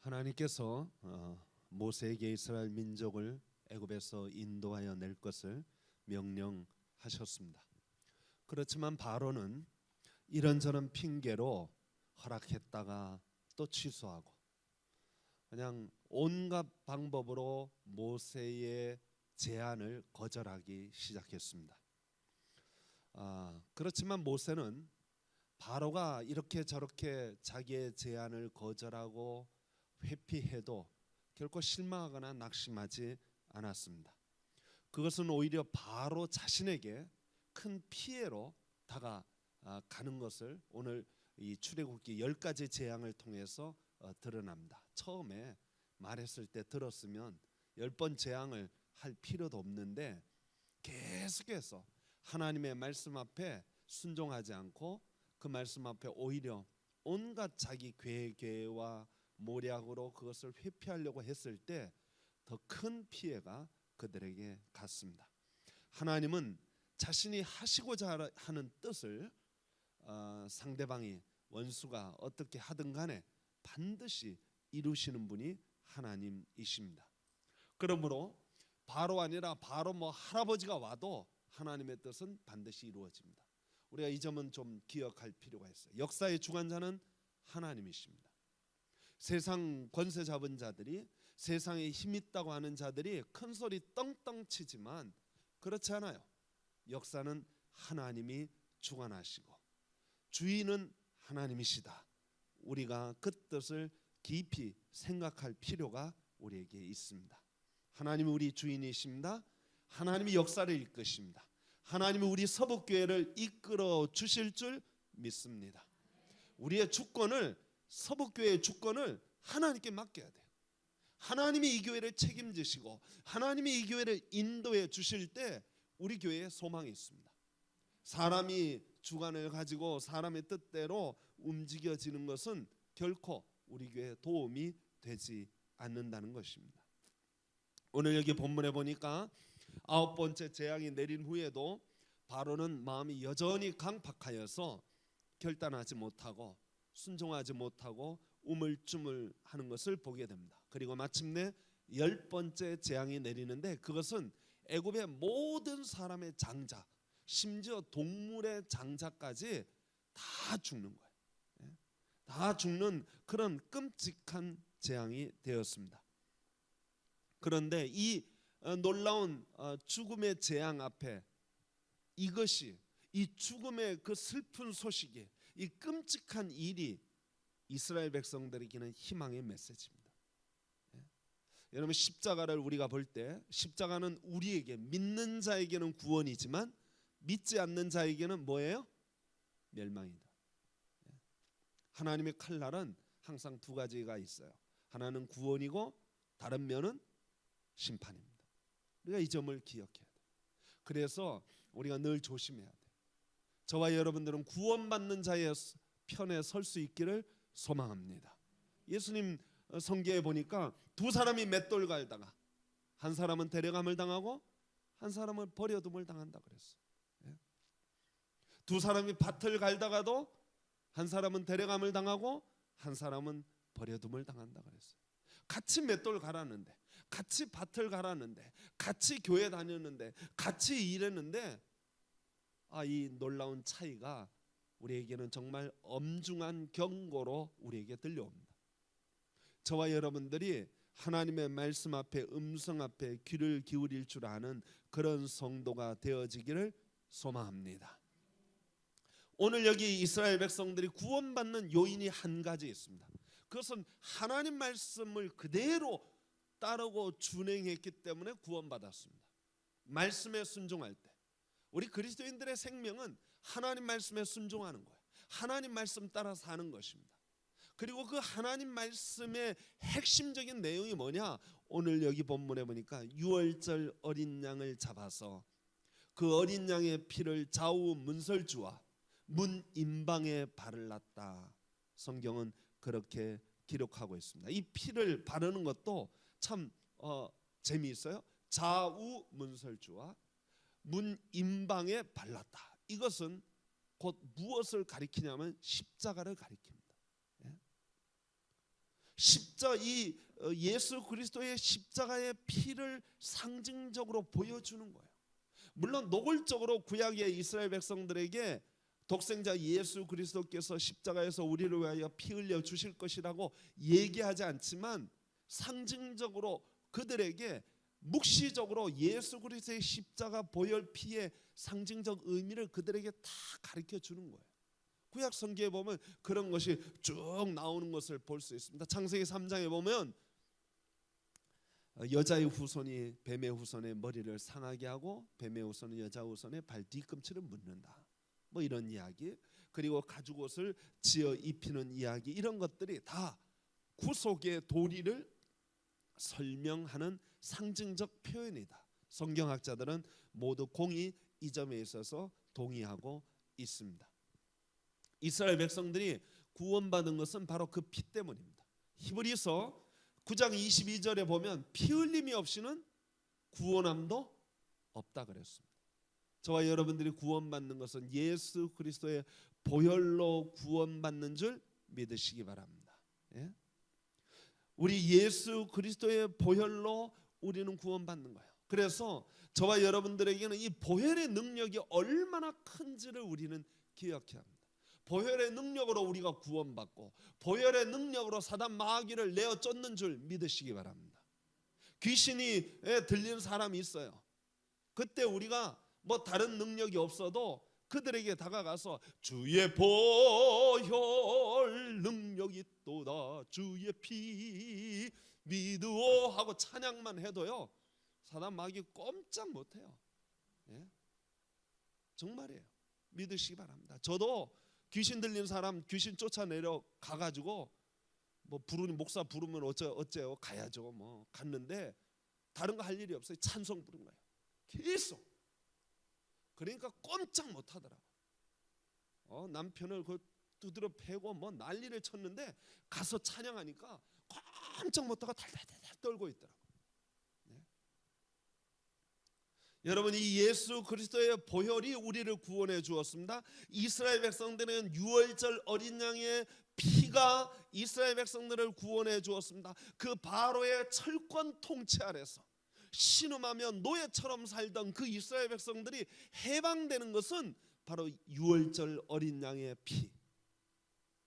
하나님께서 모세에게 이스라엘 민족을 애굽에서 인도하여 낼 것을 명령하셨습니다. 그렇지만 바로는 이런저런 핑계로 허락했다가 또 취소하고 그냥 온갖 방법으로 모세의 제안을 거절하기 시작했습니다. 그렇지만 모세는 바로가 이렇게 저렇게 자기의 제안을 거절하고 회피해도 결코 실망하거나 낙심하지 않았습니다. 그것은 오히려 바로 자신에게 큰 피해로 다가가는 것을 오늘 이 출애굽기 10가지 재앙을 통해서 드러납니다. 처음에 말했을 때 들었으면 10번 재앙을 할 필요도 없는데 계속해서 하나님의 말씀 앞에 순종하지 않고 그 말씀 앞에 오히려 온갖 자기 괴계와 모략으로 그것을 회피하려고 했을 때 더 큰 피해가 그들에게 갔습니다. 하나님은 자신이 하시고자 하는 뜻을 상대방이 원수가 어떻게 하든 간에 반드시 이루시는 분이 하나님이십니다. 그러므로 바로 아니라 바로 할아버지가 와도 하나님의 뜻은 반드시 이루어집니다. 우리가 이 점은 좀 기억할 필요가 있어요. 역사의 주관자는 하나님이십니다. 세상 권세 잡은 자들이, 세상에 힘 있다고 하는 자들이 큰 소리 떵떵 치지만 그렇지 않아요. 역사는 하나님이 주관하시고 주인은 하나님이시다. 우리가 그 뜻을 깊이 생각할 필요가 우리에게 있습니다. 하나님이 우리 주인이십니다. 하나님이 역사를 이끄십니다. 하나님이 우리 서북교회를 이끌어 주실 줄 믿습니다. 우리의 주권을, 서북교회의 주권을 하나님께 맡겨야 돼요. 하나님이 이 교회를 책임지시고 하나님이 이 교회를 인도해 주실 때 우리 교회에 소망이 있습니다. 사람이 주관을 가지고 사람의 뜻대로 움직여지는 것은 결코 우리 교회에 도움이 되지 않는다는 것입니다. 오늘 여기 본문에 보니까 9번째 재앙이 내린 후에도 바로는 마음이 여전히 강팍하여서 결단하지 못하고 순종하지 못하고 우물쭈물하는 것을 보게 됩니다. 그리고 마침내 10번째 재앙이 내리는데 그것은 애굽의 모든 사람의 장자, 심지어 동물의 장자까지 다 죽는 거예요. 다 죽는 그런 끔찍한 재앙이 되었습니다. 그런데 이 놀라운 죽음의 재앙 앞에 이것이, 이 죽음의 그 슬픈 소식이, 이 끔찍한 일이 이스라엘 백성들에게는 희망의 메시지입니다. 여러분, 십자가를 우리가 볼 때 십자가는 우리에게, 믿는 자에게는 구원이지만 믿지 않는 자에게는 뭐예요? 멸망이다. 하나님의 칼날은 항상 두 가지가 있어요. 하나는 구원이고 다른 면은 심판입니다. 우리가 이 점을 기억해야 돼요. 그래서 우리가 늘 조심해야 돼요. 저와 여러분들은 구원받는 자의 편에 설 수 있기를 소망합니다. 예수님 성경에 보니까 두 사람이 맷돌 갈다가 한 사람은 데려감을 당하고 한 사람은 버려둠을 당한다 그랬어요. 두 사람이 밭을 갈다가도 한 사람은 데려감을 당하고 한 사람은 버려둠을 당한다 그랬어요. 같이 맷돌 갈았는데, 같이 밭을 갈았는데, 같이 교회 다녔는데, 같이 일했는데 이 놀라운 차이가 우리에게는 정말 엄중한 경고로 우리에게 들려옵니다. 저와 여러분들이 하나님의 말씀 앞에, 음성 앞에 귀를 기울일 줄 아는 그런 성도가 되어지기를 소망합니다. 오늘 여기 이스라엘 백성들이 구원받는 요인이 한 가지 있습니다. 그것은 하나님 말씀을 그대로 따르고 준행했기 때문에 구원받았습니다. 말씀에 순종할 때 우리 그리스도인들의 생명은 하나님 말씀에 순종하는 거예요. 하나님 말씀 따라 사는 것입니다. 그리고 그 하나님 말씀의 핵심적인 내용이 뭐냐? 오늘 여기 본문에 보니까 유월절 어린 양을 잡아서 그 어린 양의 피를 좌우 문설주와 문 임방에 바르렀다. 성경은 그렇게 기록하고 있습니다. 이 피를 바르는 것도 참 재미있어요. 좌우 문설주와 문 임방에 발랐다. 이것은 곧 무엇을 가리키냐면 십자가를 가리킵니다. 진짜 이 예수 그리스도의 십자가의 피를 상징적으로 보여주는 거예요. 물론 노골적으로 구약의 이스라엘 백성들에게 독생자 예수 그리스도께서 십자가에서 우리를 위하여 피 흘려 주실 것이라고 얘기하지 않지만 상징적으로 그들에게 묵시적으로 예수 그리스도의 십자가 보혈 피의 상징적 의미를 그들에게 다 가르쳐 주는 거예요. 구약 성경에 보면 그런 것이 쭉 나오는 것을 볼 수 있습니다. 창세기 3장에 보면 여자의 후손이 뱀의 후손의 머리를 상하게 하고 뱀의 후손은 여자 후손의 발 뒤꿈치를 묻는다. 뭐 이런 이야기, 그리고 가죽옷을 지어 입히는 이야기, 이런 것들이 다 구속의 도리를 설명하는 상징적 표현이다. 성경학자들은 모두 공히 이 점에 있어서 동의하고 있습니다. 이스라엘 백성들이 구원받은 것은 바로 그 피 때문입니다. 히브리서 9장 22절에 보면 피 흘림이 없이는 구원함도 없다 그랬습니다. 저와 여러분들이 구원받는 것은 예수 그리스도의 보혈로 구원받는 줄 믿으시기 바랍니다. 예? 우리 예수 그리스도의 보혈로 우리는 구원받는 거예요. 그래서 저와 여러분들에게는 이 보혈의 능력이 얼마나 큰지를 우리는 기억해야 합니다. 보혈의 능력으로 우리가 구원받고 보혈의 능력으로 사단 마귀를 내어 쫓는 줄 믿으시기 바랍니다. 귀신이 들리는 사람이 있어요. 그때 우리가 뭐 다른 능력이 없어도 그들에게 다가가서 주의 보혈 능력이 있도다, 주의 피 믿으오 하고 찬양만 해도요 사단 마귀 꼼짝 못해요. 예? 정말이에요. 믿으시기 바랍니다. 저도 귀신 들린 사람 귀신 쫓아내려 가가지고 뭐 부르니 목사 부르면 어째요? 가야죠. 뭐 갔는데 다른 거 할 일이 없어요. 찬송 부른 거예요. 계속. 그러니까 꼼짝 못하더라고. 남편을 그 두드려 패고 뭐 난리를 쳤는데 가서 찬양하니까 꼼짝 못하고 달달달 떨고 있더라고. 네? 여러분, 이 예수 그리스도의 보혈이 우리를 구원해 주었습니다. 이스라엘 백성들은 유월절 어린 양의 피가 이스라엘 백성들을 구원해 주었습니다. 그 바로의 철권 통치 아래서 신음하며 노예처럼 살던 그 이스라엘 백성들이 해방되는 것은 바로 유월절 어린 양의 피,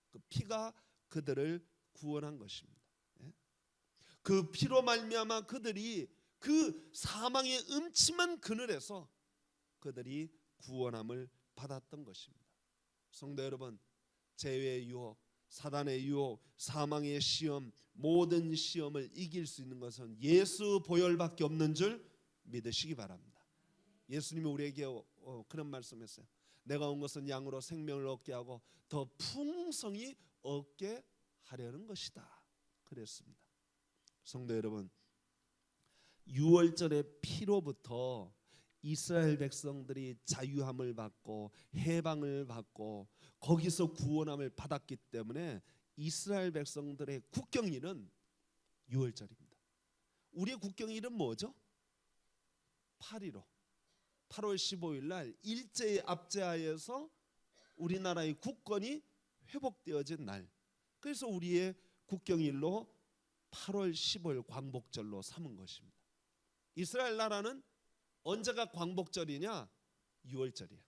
그 피가 그들을 구원한 것입니다. 그 피로 말미암아 그들이 그 사망의 음침한 그늘에서 그들이 구원함을 받았던 것입니다. 성도 여러분, 죄의 유혹, 사단의 유혹, 사망의 시험, 모든 시험을 이길 수 있는 것은 예수 보혈밖에 없는 줄 믿으시기 바랍니다. 예수님이 우리에게 그런 말씀했어요. 내가 온 것은 양으로 생명을 얻게 하고 더 풍성히 얻게 하려는 것이다 그랬습니다. 성도 여러분, 유월절의 피로부터 이스라엘 백성들이 자유함을 받고 해방을 받고 거기서 구원함을 받았기 때문에 이스라엘 백성들의 국경일은 유월절입니다. 우리의 국경일은 뭐죠? 8.15 8월 15일 날 일제의 압제하에서 우리나라의 국권이 회복되어진 날, 그래서 우리의 국경일로 8월 15일 광복절로 삼은 것입니다. 이스라엘 나라는 언제가 광복절이냐? 6월절이야.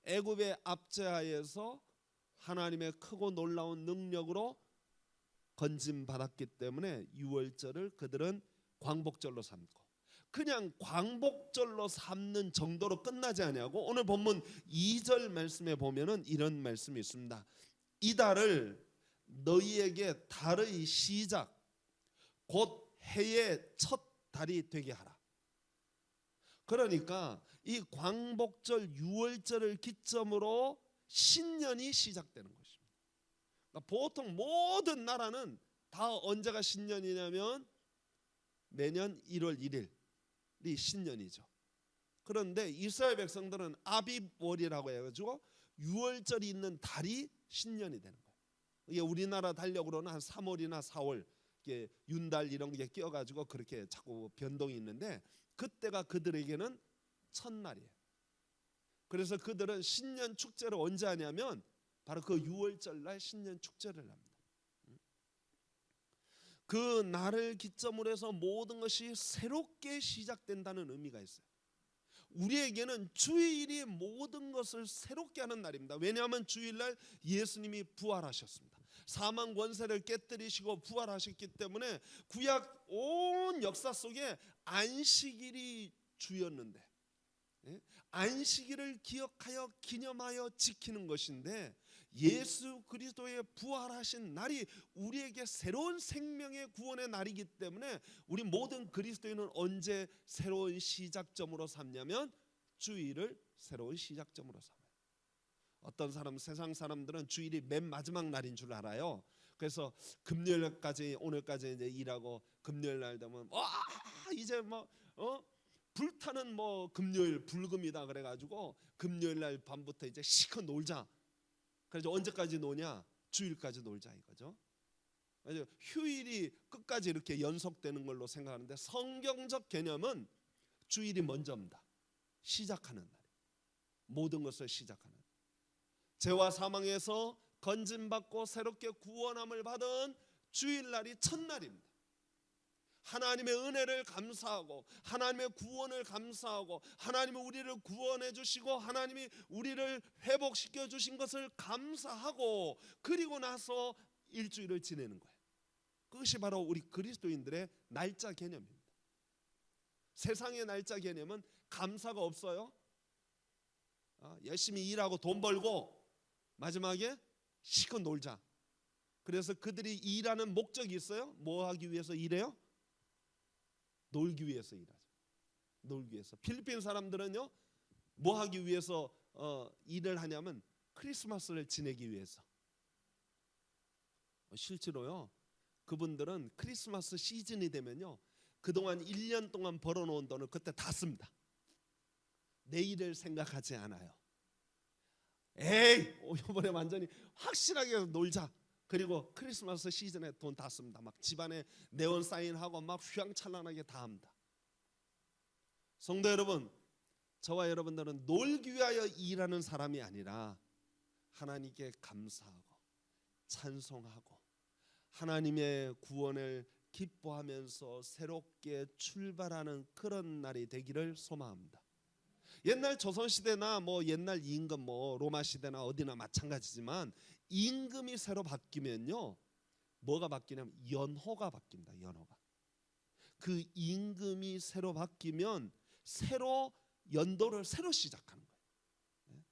애굽의 압제하에서 하나님의 크고 놀라운 능력으로 건짐 받았기 때문에 6월절을 그들은 광복절로 삼고, 그냥 광복절로 삼는 정도로 끝나지 아니하고 오늘 본문 2절 말씀에 보면은 이런 말씀이 있습니다. 이 달을 너희에게 달의 시작 곧 해의 첫 달이 되게 하라. 그러니까 이 광복절 6월절을 기점으로 신년이 시작되는 것입니다. 그러니까 보통 모든 나라는 다 언제가 신년이냐면 매년 1월 1일이 신년이죠. 그런데 이스라엘 백성들은 아비월이라고 해가지고 6월절이 있는 달이 신년이 되는 거예요. 이게 우리나라 달력으로는 한 3월이나 4월 윤달 이런 게 끼어가지고 그렇게 자꾸 변동이 있는데 그때가 그들에게는 첫날이에요. 그래서 그들은 신년 축제를 언제 하냐면 바로 그 6월절 날 신년 축제를 합니다. 그 날을 기점으로 해서 모든 것이 새롭게 시작된다는 의미가 있어요. 우리에게는 주일이 모든 것을 새롭게 하는 날입니다. 왜냐하면 주일날 예수님이 부활하셨습니다. 사망 권세를 깨뜨리시고 부활하셨기 때문에 구약 온 역사 속에 안식일이 주였는데, 안식일을 기억하여 기념하여 지키는 것인데, 예수 그리스도의 부활하신 날이 우리에게 새로운 생명의 구원의 날이기 때문에 우리 모든 그리스도인은 언제 새로운 시작점으로 삼냐면 주일을 새로운 시작점으로 삼아요. 어떤 사람, 세상 사람들은 주일이 맨 마지막 날인 줄 알아요. 그래서 금요일까지, 오늘까지 이제 일하고 금요일 날 되면 이제 불타는 금요일 불금이다 그래가지고 금요일 날 밤부터 이제 시컷 놀자. 그래서 언제까지 노냐? 주일까지 놀자 이거죠. 그래서 휴일이 끝까지 이렇게 연속되는 걸로 생각하는데, 성경적 개념은 주일이 먼저입니다. 시작하는 날, 모든 것을 시작하는 날. 죄와 사망에서 건진받고 새롭게 구원함을 받은 주일날이 첫날입니다. 하나님의 은혜를 감사하고 하나님의 구원을 감사하고 하나님이 우리를 구원해 주시고 하나님이 우리를 회복시켜 주신 것을 감사하고, 그리고 나서 일주일을 지내는 거예요. 그것이 바로 우리 그리스도인들의 날짜 개념입니다. 세상의 날짜 개념은 감사가 없어요. 열심히 일하고 돈 벌고 마지막에 시컷 놀자. 그래서 그들이 일하는 목적이 있어요. 뭐 하기 위해서 일해요? 놀기 위해서 일하죠. 놀기 위해서. 필리핀 사람들은요, 뭐 하기 위해서 일을 하냐면 크리스마스를 지내기 위해서. 실제로요, 그분들은 크리스마스 시즌이 되면요, 그동안 1년 동안 벌어놓은 돈을 그때 다 씁니다. 내일을 생각하지 않아요. 이번에 완전히 확실하게 놀자. 그리고 크리스마스 시즌에 돈 다 씁니다. 막 집안에 네온 사인하고 막 휘황찬란하게 다 합니다. 성도 여러분, 저와 여러분들은 놀기 위하여 일하는 사람이 아니라 하나님께 감사하고 찬송하고 하나님의 구원을 기뻐하면서 새롭게 출발하는 그런 날이 되기를 소망합니다. 옛날 조선시대나 옛날 임금 로마 시대나 어디나 마찬가지지만, 임금이 새로 바뀌면요, 뭐가 바뀌냐면 연호가 바뀝니다. 연호가. 그 임금이 새로 바뀌면 새로 연도를 새로 시작하는 거예요.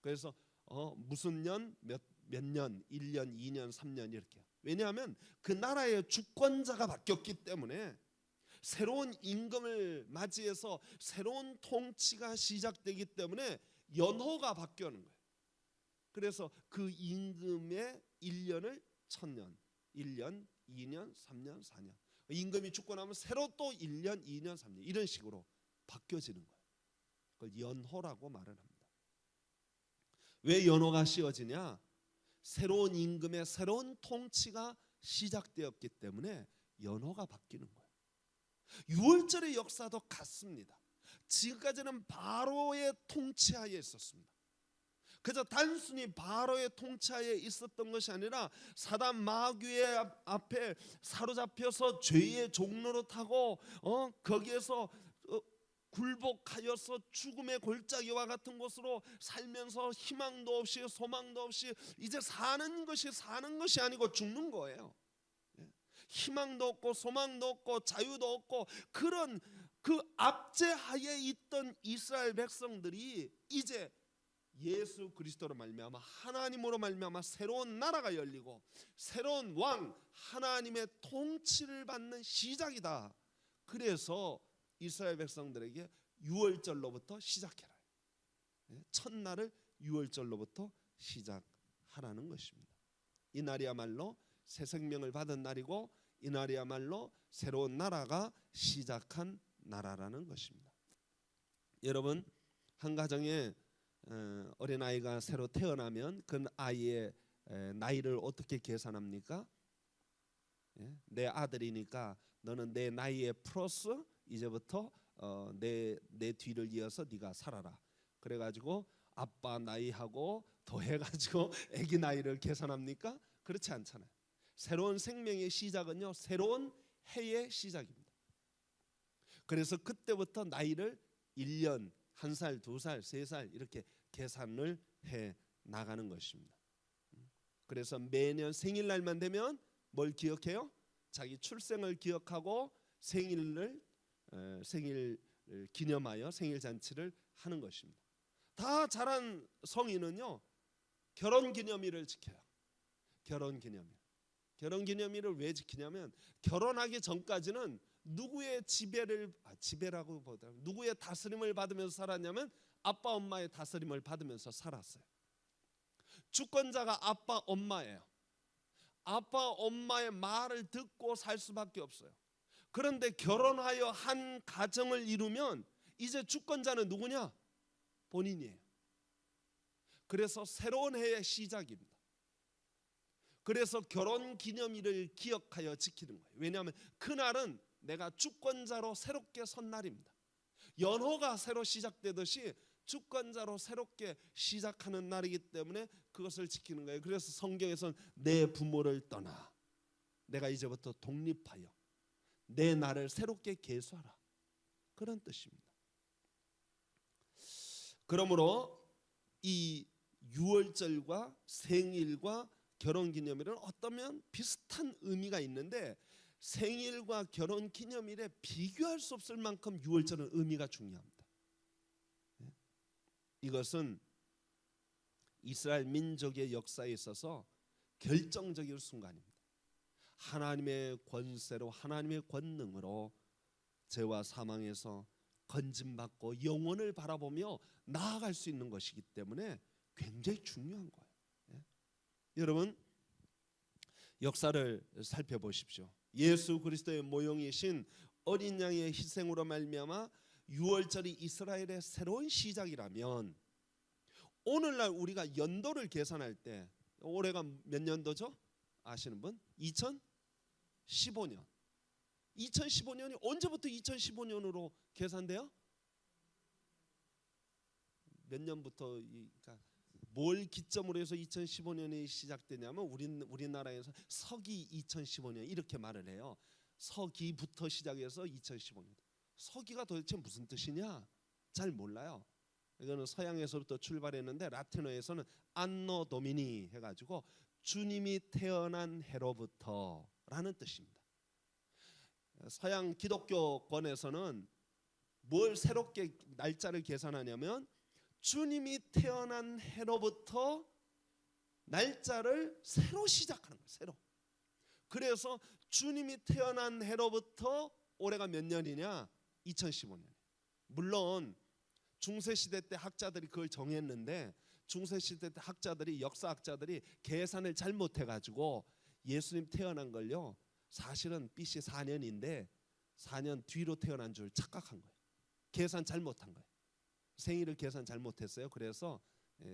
그래서 무슨 년, 몇 년, 1년, 2년, 3년 이렇게. 왜냐하면 그 나라의 주권자가 바뀌었기 때문에 새로운 임금을 맞이해서 새로운 통치가 시작되기 때문에 연호가 바뀌는 거예요. 그래서 그 임금의 1년을 1000년, 1년, 2년, 3년, 4년. 임금이 죽고 나면 새로 또 1년, 2년, 3년 이런 식으로 바뀌어지는 거예요. 그걸 연호라고 말을 합니다. 왜 연호가 씌워지냐? 새로운 임금의 새로운 통치가 시작되었기 때문에 연호가 바뀌는 거예요. 유월절의 역사도 같습니다. 지금까지는 바로의 통치하에 있었습니다. 그저 단순히 바로의 통치하에 있었던 것이 아니라 사단 마귀의 앞에 사로잡혀서 죄의 종로로 타고 거기에서 굴복하여서 죽음의 골짜기와 같은 곳으로 살면서 희망도 없이 소망도 없이 이제 사는 것이 아니고 죽는 거예요. 희망도 없고 소망도 없고 자유도 없고 그런 그 압제하에 있던 이스라엘 백성들이 이제 예수 그리스도로 말미암아 하나님으로 말미암아 새로운 나라가 열리고 새로운 왕 하나님의 통치를 받는 시작이다. 그래서 이스라엘 백성들에게 유월절로부터 시작해라. 첫날을 유월절로부터 시작하라는 것입니다. 이 날이야말로 새 생명을 받은 날이고 이 날이야말로 새로운 나라가 시작한 나라라는 것입니다. 여러분, 한 가정에 어린아이가 새로 태어나면 그 아이의 나이를 어떻게 계산합니까? 내 아들이니까 너는 내 나이에 플러스 이제부터 내 뒤를 이어서 네가 살아라. 그래가지고 아빠 나이하고 더해가지고 아기 나이를 계산합니까? 그렇지 않잖아요. 새로운 생명의 시작은요, 새로운 해의 시작입니다. 그래서 그때부터 나이를 1년, 1살, 2살, 3살 이렇게 계산을 해 나가는 것입니다. 그래서 매년 생일날만 되면 뭘 기억해요? 자기 출생을 기억하고 생일 기념하여 생일 잔치를 하는 것입니다. 다 자란 성인은요, 결혼 기념일을 지켜요. 결혼 기념일을 왜 지키냐면 결혼하기 전까지는 누구의 지배라고 보다 누구의 다스림을 받으면서 살았냐면 아빠 엄마의 다스림을 받으면서 살았어요. 주권자가 아빠 엄마예요. 아빠 엄마의 말을 듣고 살 수밖에 없어요. 그런데 결혼하여 한 가정을 이루면 이제 주권자는 누구냐? 본인이에요. 그래서 새로운 해의 시작입니다. 그래서 결혼 기념일을 기억하여 지키는 거예요. 왜냐하면 그날은 내가 주권자로 새롭게 선 날입니다. 연호가 새로 시작되듯이 주권자로 새롭게 시작하는 날이기 때문에 그것을 지키는 거예요. 그래서 성경에서는 내 부모를 떠나 내가 이제부터 독립하여 내 나를 새롭게 계수하라, 그런 뜻입니다. 그러므로 이 유월절과 생일과 결혼기념일은 어쩌면 비슷한 의미가 있는데 생일과 결혼기념일에 비교할 수 없을 만큼 유월절은 의미가 중요합니다. 이것은 이스라엘 민족의 역사에 있어서 결정적인 순간입니다. 하나님의 권세로, 하나님의 권능으로 죄와 사망에서 건짐받고 영원을 바라보며 나아갈 수 있는 것이기 때문에 굉장히 중요한 거예요. 여러분, 역사를 살펴보십시오. 예수 그리스도의 모형이신 어린 양의 희생으로 말미암아 유월절이 이스라엘의 새로운 시작이라면 오늘날 우리가 연도를 계산할 때 올해가 몇 년도죠? 아시는 분? 2015년. 2015년이 언제부터 2015년으로 계산돼요? 몇 년부터 그러니까 뭘 기점으로 해서 2015년이 시작되냐면 우리나라에서 서기 2015년 이렇게 말을 해요. 서기부터 시작해서 2015년. 서기가 도대체 무슨 뜻이냐? 잘 몰라요. 이거는 서양에서부터 출발했는데 라틴어에서는 안노 도미니 해가지고 주님이 태어난 해로부터라는 뜻입니다. 서양 기독교권에서는 뭘 새롭게 날짜를 계산하냐면 주님이 태어난 해로부터 날짜를 새로 시작하는 거예요. 새로. 그래서 주님이 태어난 해로부터 올해가 몇 년이냐? 2015년. 물론 중세시대 때 학자들이 그걸 정했는데 중세시대 때 학자들이, 역사학자들이 계산을 잘못해가지고 예수님 태어난 걸요, 사실은 BC 4년인데 4년 뒤로 태어난 줄 착각한 거예요. 계산 잘못한 거예요. 생일을 계산 잘못했어요. 그래서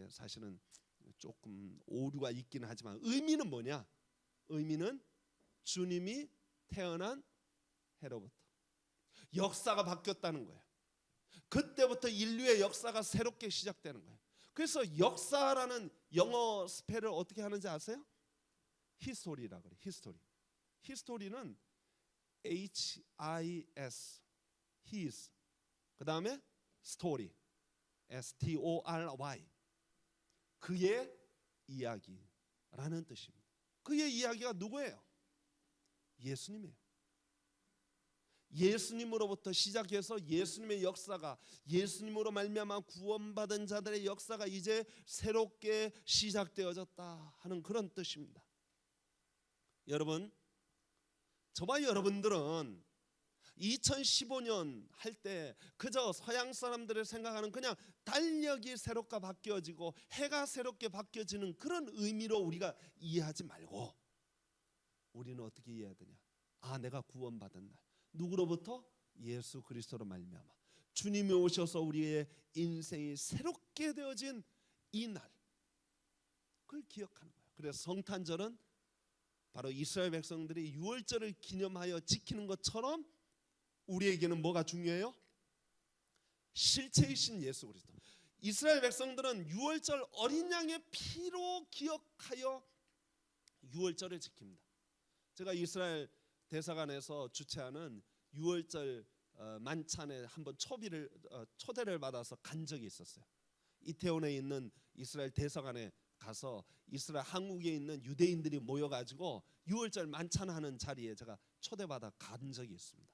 사실은 조금 오류가 있기는 하지만 의미는 뭐냐? 의미는 주님이 태어난 해로부터 역사가 바뀌었다는 거예요. 그때부터 인류의 역사가 새롭게 시작되는 거예요. 그래서 역사라는 영어 스펠을 어떻게 하는지 아세요? 히스토리라고 그래요. 히스토리. 히스토리는 H-I-S, his. 그 다음에 스토리, S-T-O-R-Y. 그의 이야기라는 뜻입니다. 그의 이야기가 누구예요? 예수님이에요. 예수님으로부터 시작해서 예수님의 역사가, 예수님으로 말미암아 구원받은 자들의 역사가 이제 새롭게 시작되어졌다 하는 그런 뜻입니다. 여러분, 저와 여러분들은 2015년 할 때 그저 서양 사람들을 생각하는 그냥 달력이 새롭게 바뀌어지고 해가 새롭게 바뀌어지는 그런 의미로 우리가 이해하지 말고 우리는 어떻게 이해해야 되냐? 아, 내가 구원받은 날. 누구로부터? 예수 그리스도로 말미암아 주님이 오셔서 우리의 인생이 새롭게 되어진 이 날, 그걸 기억하는 거예요. 그래서 성탄절은 바로 이스라엘 백성들이 유월절을 기념하여 지키는 것처럼 우리에게는 뭐가 중요해요? 실체이신 예수 그리스도. 이스라엘 백성들은 유월절 어린 양의 피로 기억하여 유월절을 지킵니다. 제가 이스라엘 대사관에서 주최하는 6월절 만찬에 한번 초대를 받아서 간 적이 있었어요. 이태원에 있는 이스라엘 대사관에 가서 이스라엘 한국에 있는 유대인들이 모여가지고 6월절 만찬하는 자리에 제가 초대받아 간 적이 있습니다.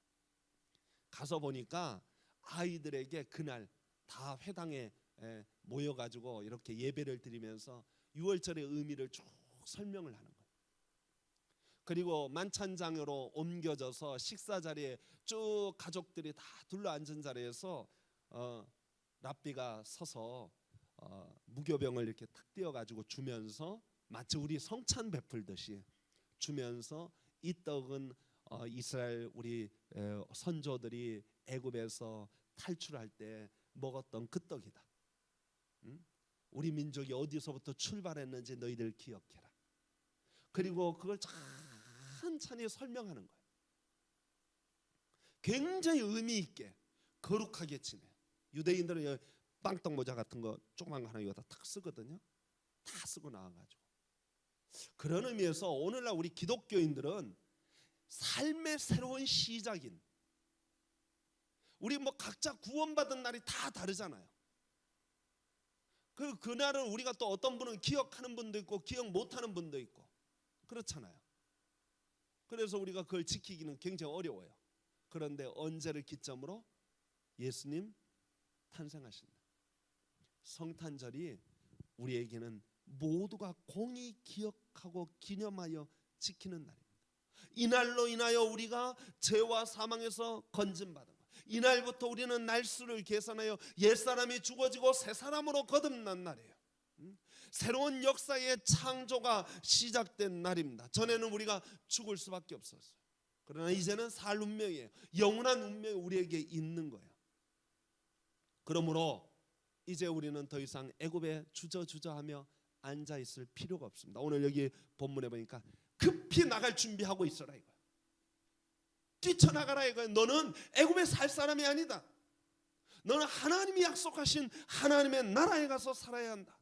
가서 보니까 아이들에게 그날 다 회당에 모여가지고 이렇게 예배를 드리면서 6월절의 의미를 쭉 설명을 하는 거예요. 그리고 만찬장으로 옮겨져서 식사 자리에 쭉 가족들이 다 둘러앉은 자리에서 랍비가 서서 무교병을 이렇게 탁 띄어가지고 주면서 마치 우리 성찬 베풀듯이 주면서 이 떡은 이스라엘 우리 선조들이 애굽에서 탈출할 때 먹었던 그 떡이다. 우리 민족이 어디서부터 출발했는지 너희들 기억해라. 그리고 그걸 천천히 설명하는 거예요. 굉장히 의미 있게 거룩하게 지내요. 유대인들은 빵떡 모자 같은 거 조그만 거 하나 여기다 탁 쓰거든요. 다 쓰고 나와가지고. 그런 의미에서 오늘날 우리 기독교인들은 삶의 새로운 시작인, 우리 뭐 각자 구원받은 날이 다 다르잖아요. 그날은 우리가 또 어떤 분은 기억하는 분도 있고 기억 못하는 분도 있고 그렇잖아요. 그래서 우리가 그걸 지키기는 굉장히 어려워요. 그런데 언제를 기점으로? 예수님 탄생하신다. 성탄절이 우리에게는 모두가 공히 기억하고 기념하여 지키는 날입니다. 이날로 인하여 우리가 죄와 사망에서 건진받은 것, 이날부터 우리는 날수를 계산하여 옛사람이 죽어지고 새사람으로 거듭난 날이에요. 새로운 역사의 창조가 시작된 날입니다. 전에는 우리가 죽을 수밖에 없었어요. 그러나 이제는 살 운명이에요. 영원한 운명이 우리에게 있는 거예요. 그러므로 이제 우리는 더 이상 애굽에 주저주저하며 앉아 있을 필요가 없습니다. 오늘 여기 본문에 보니까 급히 나갈 준비하고 있어라 이거야. 뛰쳐나가라 이거야. 너는 애굽에 살 사람이 아니다. 너는 하나님이 약속하신 하나님의 나라에 가서 살아야 한다.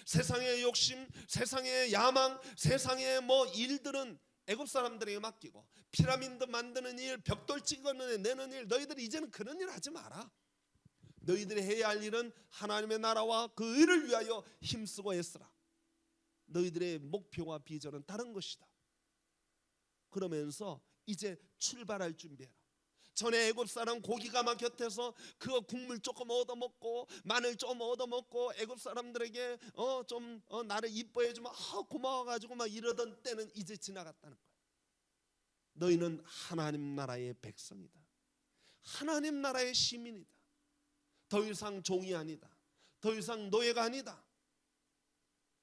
세상의 욕심, 세상의 야망, 세상의 뭐 일들은 애굽 사람들에게 맡기고, 피라미드 만드는 일, 벽돌 찍어내는 일, 너희들 이제는 그런 일 하지 마라. 너희들이 해야 할 일은 하나님의 나라와 그 의를 위하여 힘쓰고 애쓰라. 너희들의 목표와 비전은 다른 것이다. 그러면서 이제 출발할 준비해라. 전에 애굽 사람 고기가 막 곁에서 그 국물 조금 얻어먹고 마늘 좀 얻어먹고 애굽 사람들에게 좀 나를 이뻐해 주면 고마워가지고 막 이러던 때는 이제 지나갔다는 거야. 너희는 하나님 나라의 백성이다. 하나님 나라의 시민이다. 더 이상 종이 아니다. 더 이상 노예가 아니다.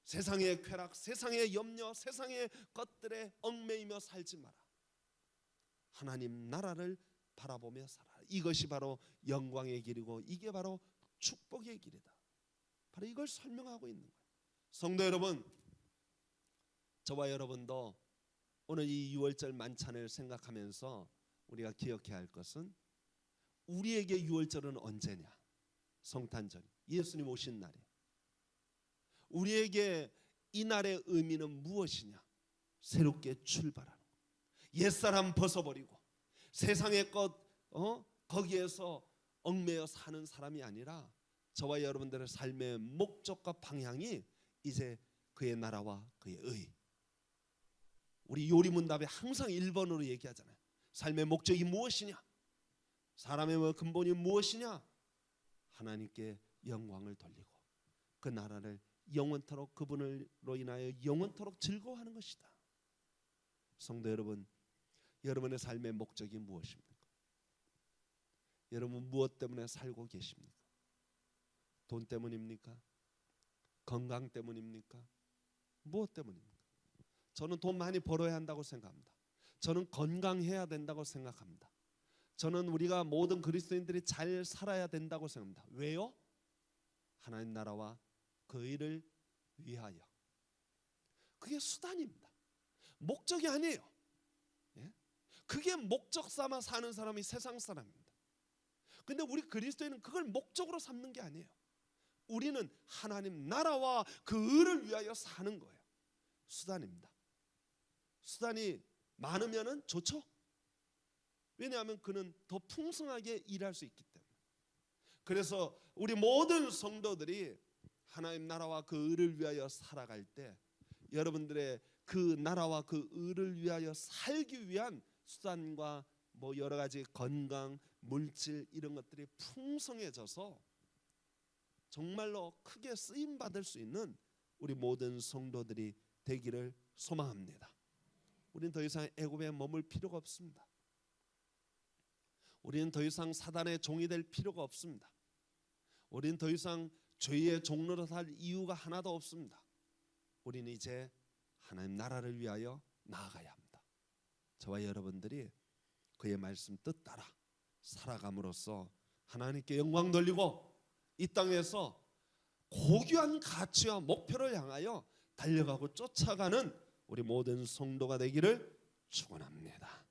세상의 쾌락, 세상의 염려, 세상의 것들에 얽매이며 살지 마라. 하나님 나라를 바라보며 살아라. 이것이 바로 영광의 길이고 이게 바로 축복의 길이다. 바로 이걸 설명하고 있는 거예요. 성도 여러분, 저와 여러분도 오늘 이 6월절 만찬을 생각하면서 우리가 기억해야 할 것은, 우리에게 6월절은 언제냐? 성탄절, 예수님 오신 날이에요. 우리에게 이 날의 의미는 무엇이냐? 새롭게 출발하는 것, 옛사람 벗어버리고 세상의 것 거기에서 얽매여 사는 사람이 아니라 저와 여러분들의 삶의 목적과 방향이 이제 그의 나라와 그의 의. 우리 요리문답에 항상 1번으로 얘기하잖아요. 삶의 목적이 무엇이냐? 사람의 근본이 무엇이냐? 하나님께 영광을 돌리고 그 나라를 영원토록, 그분으로 인하여 영원토록 즐거워하는 것이다. 성도 여러분, 여러분의 삶의 목적이 무엇입니까? 여러분 무엇 때문에 살고 계십니까? 돈 때문입니까? 건강 때문입니까? 무엇 때문입니까? 저는 돈 많이 벌어야 한다고 생각합니다. 저는 건강해야 된다고 생각합니다. 저는 우리가 모든 그리스도인들이 잘 살아야 된다고 생각합니다. 왜요? 하나님 나라와 그 일을 위하여. 그게 수단입니다. 목적이 아니에요. 그게 목적 삼아 사는 사람이 세상 사람입니다. 근데 우리 그리스도인은 그걸 목적으로 삼는 게 아니에요. 우리는 하나님 나라와 그 의를 위하여 사는 거예요. 수단입니다. 수단이 많으면은 좋죠. 왜냐하면 그는 더 풍성하게 일할 수 있기 때문에. 그래서 우리 모든 성도들이 하나님 나라와 그 의를 위하여 살아갈 때 여러분들의 그 나라와 그 의를 위하여 살기 위한 수단과 뭐 여러 가지 건강, 물질 이런 것들이 풍성해져서 정말로 크게 쓰임 받을 수 있는 우리 모든 성도들이 되기를 소망합니다. 우리는 더 이상 애굽에 머물 필요가 없습니다. 우리는 더 이상 사단의 종이 될 필요가 없습니다. 우리는 더 이상 죄의 종로로 살 이유가 하나도 없습니다. 우리는 이제 하나님 나라를 위하여 나아가야 합니다. 저와 여러분들이 그의 말씀 뜻 따라 살아감으로써 하나님께 영광 돌리고 이 땅에서 고귀한 가치와 목표를 향하여 달려가고 쫓아가는 우리 모든 성도가 되기를 축원합니다.